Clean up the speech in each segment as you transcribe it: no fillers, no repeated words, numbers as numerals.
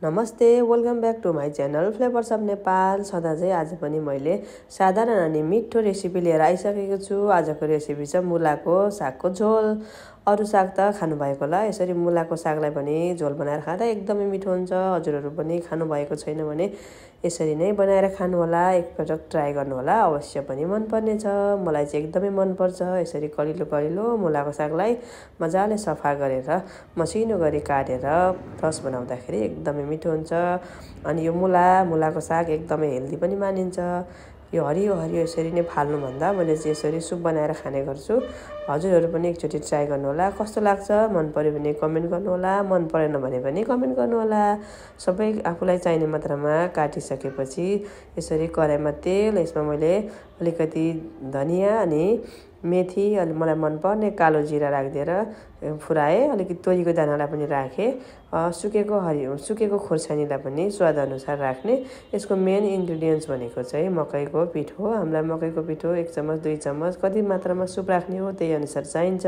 नमस्ते, welcome back to my channel flavours of Nepal. सदा चाहिँ आज पनि मैले साधारण अनि मिठो रेसिपी लिएर आइसकेको छु। आजको रेसिपी छ मुलाको सागको झोल। अरू साग त खानुभएको होला, यसरी मुलाको सागलाई पनि झोल बनाएर खाँदा एकदमै मिठो हुन्छ। हजुरहरू पनि खानुभएको छैन भने यसरी नै बनाएर खानु होला, एकपटक ट्राई गर्नु होला, अवश्य पनि मनपर्ने छ। मलाई चाहिँ एकदमै मनपर्छ। यसरी कलिलो कलिलो मुलाको सागलाई मजाले सफा गरेर मसिनो गरी काटेर रस बनाउँदाखेरि एकदमै मिठो हुन्छ। अनि यो मुलाको साग एकदमै हेल्दी पनि मानिन्छ। यो हरियो हरियो यसरी नै फाल्नुभन्दा मैले चाहिँ यसरी सुप बनाएर खाने गर्छु। हजुरहरू पनि एकचोटि ट्राई गर्नुहोला, कस्तो लाग्छ। मन पर्यो भने कमेन्ट गर्नुहोला, मन परेन भने पनि कमेन्ट गर्नुहोला। सबै आफूलाई चाहिने मात्रामा काटिसकेपछि यसरी कराईमा तेल, यसमा मैले अलिकति धनियाँ अनि मेथी, अलि मलाई मनपर्ने कालो जिरा राखिदिएर फुराएँ। अलिकति तोरीको दानालाई पनि राखेँ। सुकेको खोर्सानीलाई पनि स्वादअनुसार राख्ने। यसको मेन इन्ग्रिडियन्ट्स भनेको चाहिँ मकैको पिठो। हामीलाई मकैको पिठो 1 चम्मच 2 चम्मच कति मात्रामा सुप राख्ने हो त्यही अनुसार चाहिन्छ।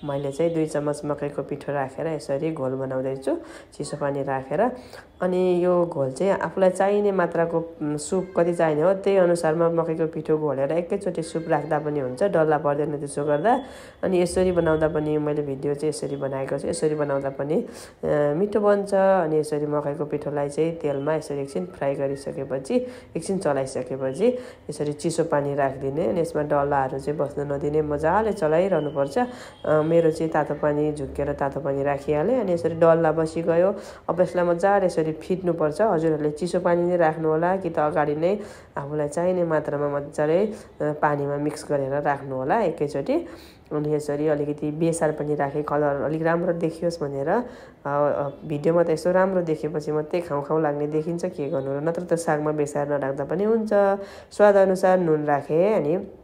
मैले चाहिँ 2 चम्मच मकैको पिठो राखेर यसरी घोल बनाउँदैछु, चिसो पानी राखेर। अनि यो घोल चाहिँ आफूलाई चाहिने मात्राको सुप कति चाहिने हो त्यही अनुसारमा मकैको पिठो घोलेर एकैचोटि सुप राख्दा पनि हुन्छ, डल्ला पर्दैन त्यसो गर्दा। अनि यसरी बनाउँदा पनि मैले भिडियो चाहिँ यसरी बनाएको छु। यसरी बनाउँदा पनि मिठो बन्छ। अनि यसरी मकैको पिठोलाई चाहिँ तेलमा यसरी एकछिन फ्राई गरिसकेपछि, एकछिन चलाइसकेपछि यसरी चिसो पानी राखिदिने। अनि यसमा डल्लाहरू चाहिँ बस्न नदिने, मजाले चलाइरहनुपर्छ। मेरो चाहिँ तातो पानी झुक्केर तातो पानी राखिहालेँ। अनि यसरी डल्ला बसिगयो। अब यसलाई मजाले यसरी फिट्नुपर्छ। हजुरहरूले चिसो पानी नै राख्नु होला कि त अगाडि नै आफूलाई चाहिने मात्रामा मजाले पानीमा मिक्स गरेर राख्नु होला एकैचोटि। अनि यसरी अलिकति बेसार पनि राखेँ, कलर अलिक राम्रो देखियोस् भनेर। भिडियोमा त यसो राम्रो देखेपछि मात्रै खाउँ लाग्ने देखिन्छ, के गर्नु र, नत्र त सागमा बेसार नराख्दा पनि हुन्छ। स्वादअनुसार नुन राखेँ। अनि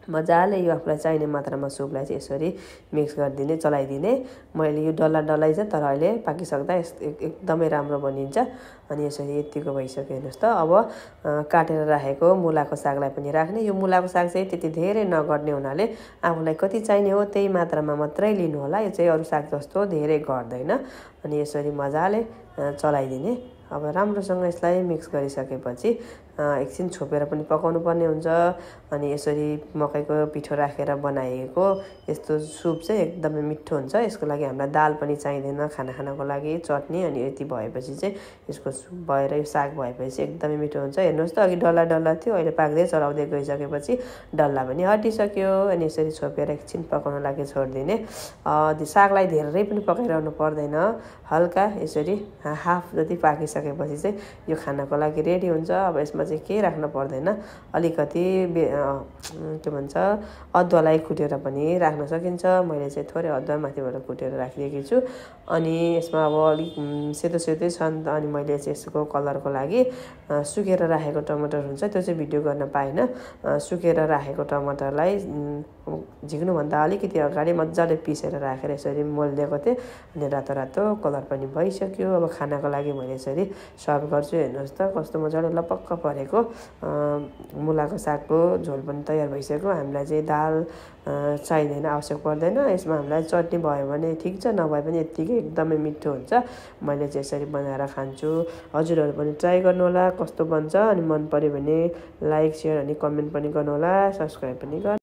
मजाले यो आफूलाई चाहिने मात्रामा सुपलाई चाहिँ यसरी मिक्स गरिदिने, चलाइदिने। मैले यो डल्लै छ, तर अहिले पाकिसक्दा एकदमै राम्रो बनिन्छ। अनि यसरी यतिको भइसक्यो हेर्नुहोस् त। अब काटेर राखेको मुलाको सागलाई पनि राख्ने। यो मुलाको साग चाहिँ त्यति धेरै नगर्ने हुनाले आफूलाई कति चाहिने हो त्यही मात्रामा मात्रै लिनु होला। यो चाहिँ अरू साग जस्तो धेरै गर्दैन। अनि यसरी मजाले चलाइदिने। अब राम्रोसँग यसलाई मिक्स गरिसकेपछि एकछिन छोपेर पनि पकाउनु पर्ने हुन्छ। अनि यसरी मकैको पिठो राखेर बनाइएको यस्तो सुप चाहिँ एकदमै मिठो हुन्छ। यसको लागि हामीलाई दाल पनि चाहिँदैन, खानाको लागि चटनी। अनि यति भएपछि चाहिँ यसको सुप भएर यो साग भएपछि एकदमै मिठो हुन्छ। हेर्नुहोस् त, अघि डल्ला थियो, अहिले पाक्दै चलाउँदै गइसकेपछि डल्ला पनि हटिसक्यो। अनि यसरी छोपेर एकछिन पकाउनु लागि छोडिदिने। सागलाई धेरै पनि पकाइरहनु पर्दैन, हल्का यसरी हाफ जति पाकिसकेपछि चाहिँ यो खानाको लागि रेडी हुन्छ। अब यसमा चाहिँ केही राख्न पर्दैन। अलिकति के भन्छ अदुवालाई कुटेर पनि राख्न सकिन्छ। मैले चाहिँ थोरै अदुवा माथिबाट कुटेर राखिदिएकी छु। अनि यसमा अब अलिक सेतै छन्। अनि मैले चाहिँ यसको कलरको लागि सुकेर राखेको टमाटर हुन्छ, त्यो चाहिँ भिडियो गर्न पाइनँ। सुकेर राखेको टमाटरलाई झिक्नुभन्दा अलिकति अगाडि मजाले पिसेर राखेर यसरी मोलिदिएको थिएँ। अनि रातो कलर पनि भइसक्यो। अब खानाको लागि मैले यसरी सर्भ गर्छु। हेर्नुहोस् त, कस्तो मजाले लपक्क परेको मुलाको सागको झोल पनि तयार भइसक्यो। हामीलाई चाहिँ दाल चाहिँदैन, आवश्यक पर्दैन। यसमा हामीलाई चटनी भयो भने ठिक छ, नभए पनि यत्तिकै एकदमै मिठो हुन्छ। मैले चाहिँ यसरी बनाएर खान्छु। हजुरहरू पनि ट्राई गर्नुहोला, कस्तो बन्छ। अनि मन पर्यो भने लाइक, सेयर अनि कमेन्ट पनि गर्नुहोला, सब्सक्राइब पनि गर्नु।